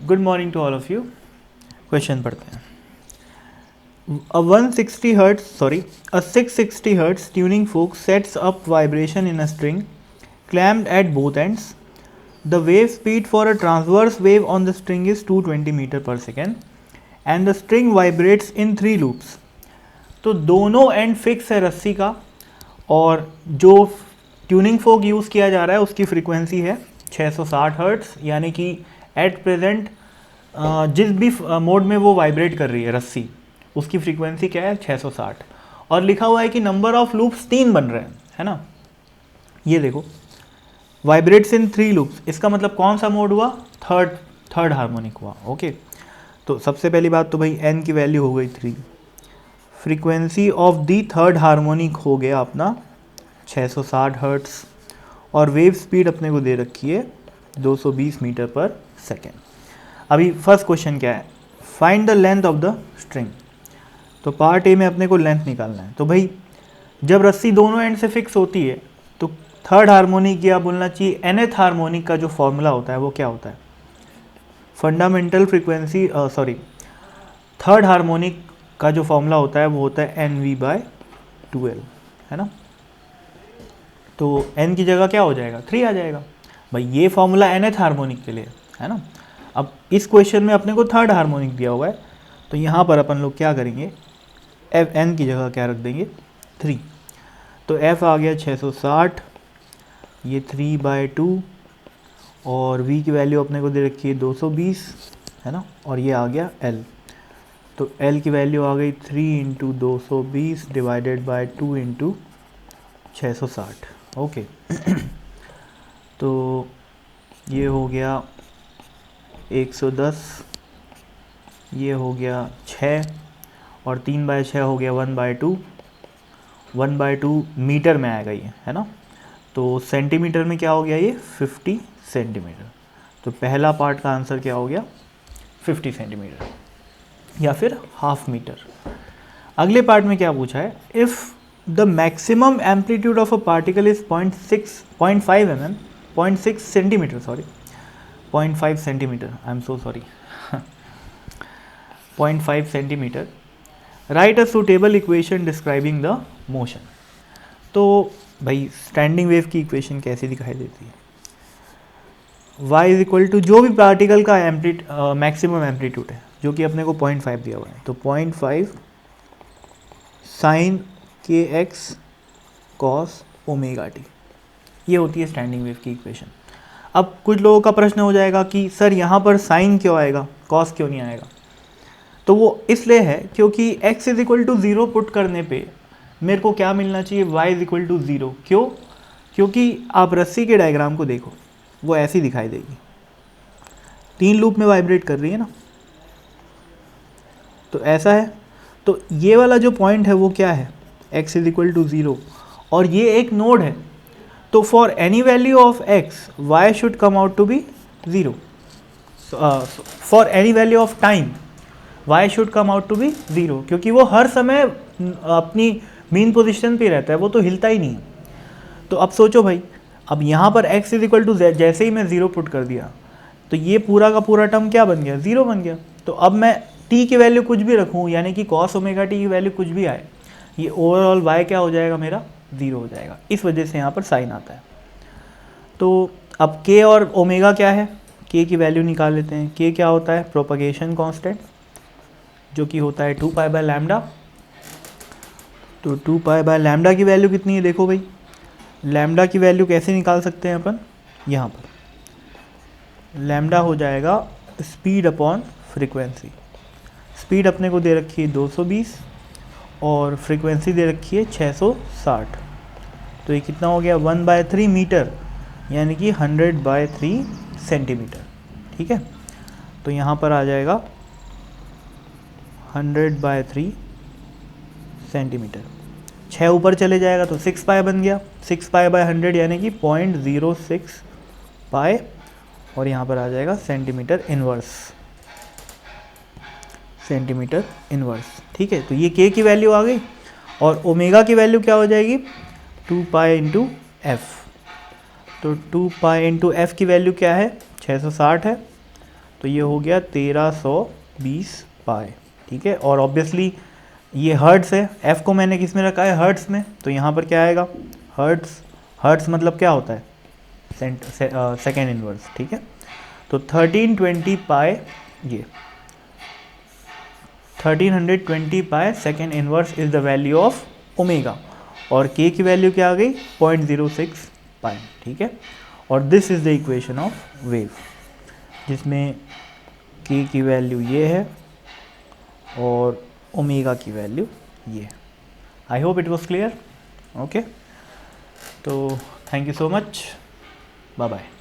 Good morning to all of you. Question पढ़ते हैं। A 660 hertz tuning fork sets up vibration in a string clamped at both ends. The wave speed for a transverse wave on the string is 220 meter per second and the string vibrates in 3 loops. तो दोनों and fix है रस्सी का और जो tuning फोक use किया जा रहा है उसकी फ्रीक्वेंसी है 660 हर्ट्स, यानी कि एट प्रेजेंट जिस भी मोड में वो वाइब्रेट कर रही है रस्सी उसकी फ्रीक्वेंसी क्या है 660। और लिखा हुआ है कि नंबर ऑफ लूप्स 3 बन रहे हैं, है ना। ये देखो वाइब्रेट्स इन 3 लूप्स, इसका मतलब कौन सा मोड हुआ? थर्ड हार्मोनिक हुआ। ओके, तो सबसे पहली बात तो भाई एन की वैल्यू हो गई 3, frequency of the third harmonic हो गया अपना 660 हर्ट्स और वेव स्पीड अपने को दे रखी है 220 मीटर पर सेकेंड। अभी फर्स्ट क्वेश्चन क्या है? Find the length of the string. तो पार्ट ए में अपने को लेंथ निकालना है। तो भाई जब रस्सी दोनों एंड से फिक्स होती है तो थर्ड हार्मोनिक या बोलना चाहिए nth हार्मोनिक का जो फॉर्मूला होता है वो क्या होता है? फंडामेंटल फ्रीक्वेंसी थर्ड हार्मोनिक का जो फॉर्मूला होता है वो होता है NV/2L, है ना। तो n की जगह क्या हो जाएगा? 3 आ जाएगा। भाई ये फॉर्मूला nth हार्मोनिक के लिए है ना। अब इस क्वेश्चन में अपने को थर्ड हार्मोनिक दिया हुआ है तो यहाँ पर अपन लोग क्या करेंगे, एफ एन की जगह क्या रख देंगे? 3। तो एफ आ गया 660, ये 3/2 और वी की वैल्यू अपने को दे रखी है 220, है ना। और ये आ गया एल, तो एल की वैल्यू आ गई 3 × 220 डिवाइडेड बाय 2 × 660। ओके तो ये हो गया 110, ये हो गया 6 और 3/6 हो गया 1/2। 1/2 मीटर में आएगा ये, है ना। तो सेंटीमीटर में क्या हो गया? ये 50 सेंटीमीटर। तो पहला पार्ट का आंसर क्या हो गया? 50 सेंटीमीटर या फिर हाफ मीटर। अगले पार्ट में क्या पूछा है? If the maximum amplitude of a particle is 0.5 centimetre, sorry 0.5 centimetre, I am so sorry 0.5 centimetre, right a suitable equation describing the motion. तो भाई स्टैंडिंग वेव की इक्वेशन कैसी दिखाई देती है? y इज इक्वल टू जो भी पार्टिकल का मैक्सिमम एम्पलीट्यूड है जो कि अपने को 0.5 दिया हुआ है, तो 0.5 sin kx cos ωt, ये होती है स्टैंडिंग वेव की इक्वेशन। अब कुछ लोगों का प्रश्न हो जाएगा कि सर यहाँ पर साइन क्यों आएगा, कॉस क्यों नहीं आएगा? तो वो इसलिए है क्योंकि x is equal to 0 put करने पे मेरे को क्या मिलना चाहिए? y is equal to 0। क्यों? क्योंकि आप रस्सी के डायग्राम को देखो, वो ऐसी दिखाई देगी, 3 लूप में वाइब्रेट कर रही है ना, तो ऐसा है। तो ये वाला जो पॉइंट है वो क्या है? x इज इक्वल टू 0 और ये एक नोड है। तो for any value of x y should come out to be 0। For any value of time y should come out to be 0, क्योंकि वो हर समय अपनी मीन पोजीशन पे रहता है, वो तो हिलता ही नहीं है। तो अब सोचो भाई, अब यहाँ पर x इज इक्वल टू जैसे ही मैं 0 पुट कर दिया तो ये पूरा का पूरा टर्म क्या बन गया? 0 बन गया। तो अब मैं t की वैल्यू कुछ भी रखूँ, यानी कि cos ωt की वैल्यू कुछ भी आए, ये ओवरऑल y क्या हो जाएगा? मेरा 0 हो जाएगा। इस वजह से यहाँ पर साइन आता है। तो अब k और ओमेगा क्या है? k की वैल्यू निकाल लेते हैं। k क्या होता है? प्रोपगेशन कांस्टेंट, जो कि होता है 2π/λ। तो 2π/λ की वैल्यू कितनी है? देखो भाई, लैम्डा की वैल्यू कैसे निकाल सकते हैं अपन? यहाँ पर लैम्डा हो जाएगा स्पीड अपॉन फ्रीक्वेंसी। स्पीड अपने को दे रखी है 220 और फ्रीक्वेंसी दे रखी है 660। तो ये कितना हो गया? 1/3 मीटर, यानी कि 100/3 सेंटीमीटर। ठीक है, तो यहाँ पर आ जाएगा 100/3 सेंटीमीटर। 6 ऊपर चले जाएगा तो 6π बन गया, 6π/100 यानी कि 0.06 पाई, और यहाँ पर आ जाएगा सेंटीमीटर इनवर्स, सेंटीमीटर इनवर्स। ठीक है, तो ये k की वैल्यू आ गई और ओमेगा की वैल्यू क्या हो जाएगी? 2π × f। तो 2π × f की वैल्यू क्या है? 660 है। तो ये हो गया 1320 पाई, ठीक है। और ऑब्वियसली ये हर्ट्स है, एफ को मैंने किस में रखा है, हर्ट्स में, तो यहाँ पर क्या आएगा, हर्ट्स। हर्ट्स मतलब क्या होता है, सेकेंड इनवर्स, ठीक है। तो 1320 पाई, ये 1320 पाई second inverse is the value of omega, और के की वैल्यू क्या आ गई, 0.06 पाई, ठीक है। और this is the equation of wave, जिसमें के की वैल्यू ये है और ओमेगा की वैल्यू ये। I hope it was clear, okay. तो thank you so much, bye bye.